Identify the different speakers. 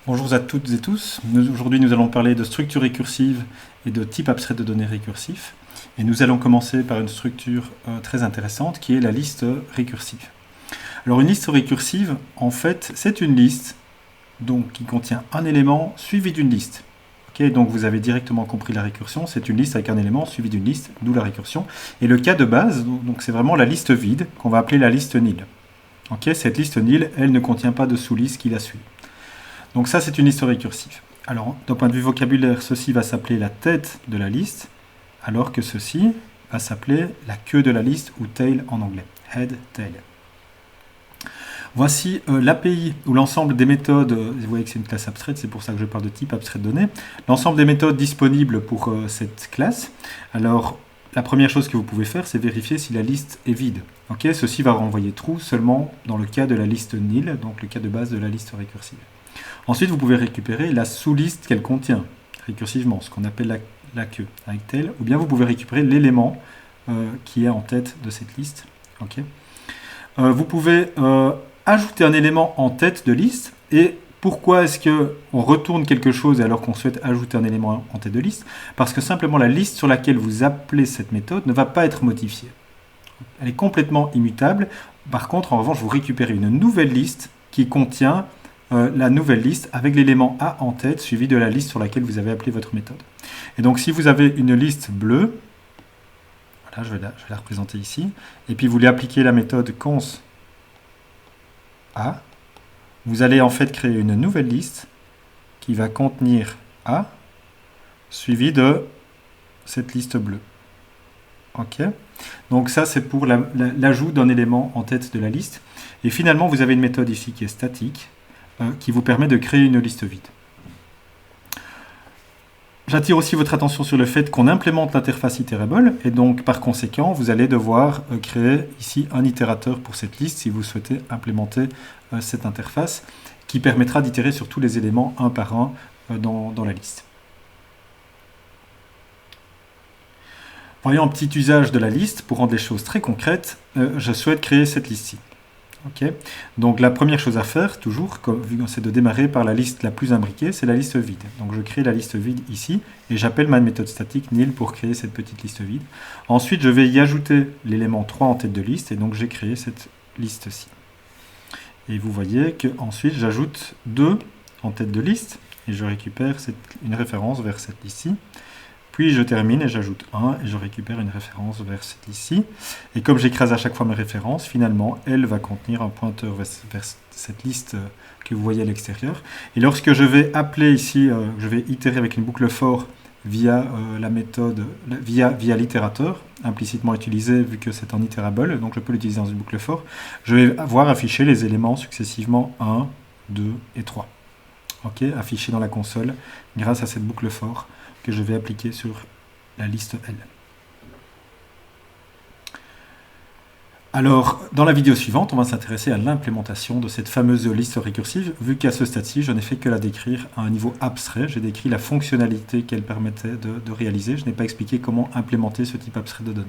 Speaker 1: Bonjour à toutes et tous. Aujourd'hui, nous allons parler de structure récursive et de type abstrait de données récursif. Et nous allons commencer par une structure très intéressante qui est la liste récursive. Alors, une liste récursive, en fait, c'est une liste donc, qui contient un élément suivi d'une liste. Donc, vous avez directement compris la récursion. C'est une liste avec un élément suivi d'une liste, d'où la récursion. Et le cas de base, c'est vraiment la liste vide qu'on va appeler la liste nil. Cette liste nil, elle ne contient pas de sous-liste qui la suit. Donc ça, c'est une liste récursive. Alors, d'un point de vue vocabulaire, ceci va s'appeler la tête de la liste, alors que ceci va s'appeler la queue de la liste, ou tail en anglais. Head, tail. Voici l'API, ou l'ensemble des méthodes, vous voyez que c'est une classe abstraite, c'est pour ça que je parle de type abstrait de données, l'ensemble des méthodes disponibles pour cette classe. Alors, la première chose que vous pouvez faire, c'est vérifier si la liste est vide. Ceci va renvoyer true seulement dans le cas de la liste nil, donc le cas de base de la liste récursive. Ensuite, vous pouvez récupérer la sous-liste qu'elle contient, récursivement, ce qu'on appelle la queue, avec tel, ou bien vous pouvez récupérer l'élément qui est en tête de cette liste. Vous pouvez ajouter un élément en tête de liste, et pourquoi est-ce qu'on retourne quelque chose alors qu'on souhaite ajouter un élément en tête de liste? Parce que simplement la liste sur laquelle vous appelez cette méthode ne va pas être modifiée. Elle est complètement immutable. Par contre, en revanche, vous récupérez une nouvelle liste qui contient la nouvelle liste avec l'élément A en tête suivi de la liste sur laquelle vous avez appelé votre méthode. Et donc si vous avez une liste bleue, voilà, je vais la représenter ici, et puis vous lui appliquez la méthode cons A, vous allez en fait créer une nouvelle liste qui va contenir A suivi de cette liste bleue. Donc ça c'est pour l'ajout d'un élément en tête de la liste. Et finalement vous avez une méthode ici qui est statique, qui vous permet de créer une liste vide. J'attire aussi votre attention sur le fait qu'on implémente l'interface iterable, et donc par conséquent, vous allez devoir créer ici un itérateur pour cette liste si vous souhaitez implémenter cette interface, qui permettra d'itérer sur tous les éléments un par un dans la liste. Voyons un petit usage de la liste pour rendre les choses très concrètes. Je souhaite créer cette liste-ci. Donc la première chose à faire, toujours, c'est de démarrer par la liste la plus imbriquée, c'est la liste vide. Donc je crée la liste vide ici, et j'appelle ma méthode statique nil pour créer cette petite liste vide. Ensuite, je vais y ajouter l'élément 3 en tête de liste, et donc j'ai créé cette liste-ci. Et vous voyez qu'ensuite, j'ajoute 2 en tête de liste, et je récupère une référence vers cette liste-ci. Puis je termine et j'ajoute 1 et je récupère une référence vers cette liste-ci. Et comme j'écrase à chaque fois mes références, finalement, elle va contenir un pointeur vers cette liste que vous voyez à l'extérieur. Et lorsque je vais appeler ici, je vais itérer avec une boucle for via la méthode, via l'itérateur, implicitement utilisé vu que c'est en itérable, donc je peux l'utiliser dans une boucle for, je vais voir afficher les éléments successivement 1, 2 et 3. Affichés dans la console grâce à cette boucle for que je vais appliquer sur la liste L. Alors, dans la vidéo suivante, on va s'intéresser à l'implémentation de cette fameuse liste récursive, vu qu'à ce stade-ci, je n'ai fait que la décrire à un niveau abstrait. J'ai décrit la fonctionnalité qu'elle permettait de réaliser. Je n'ai pas expliqué comment implémenter ce type abstrait de données.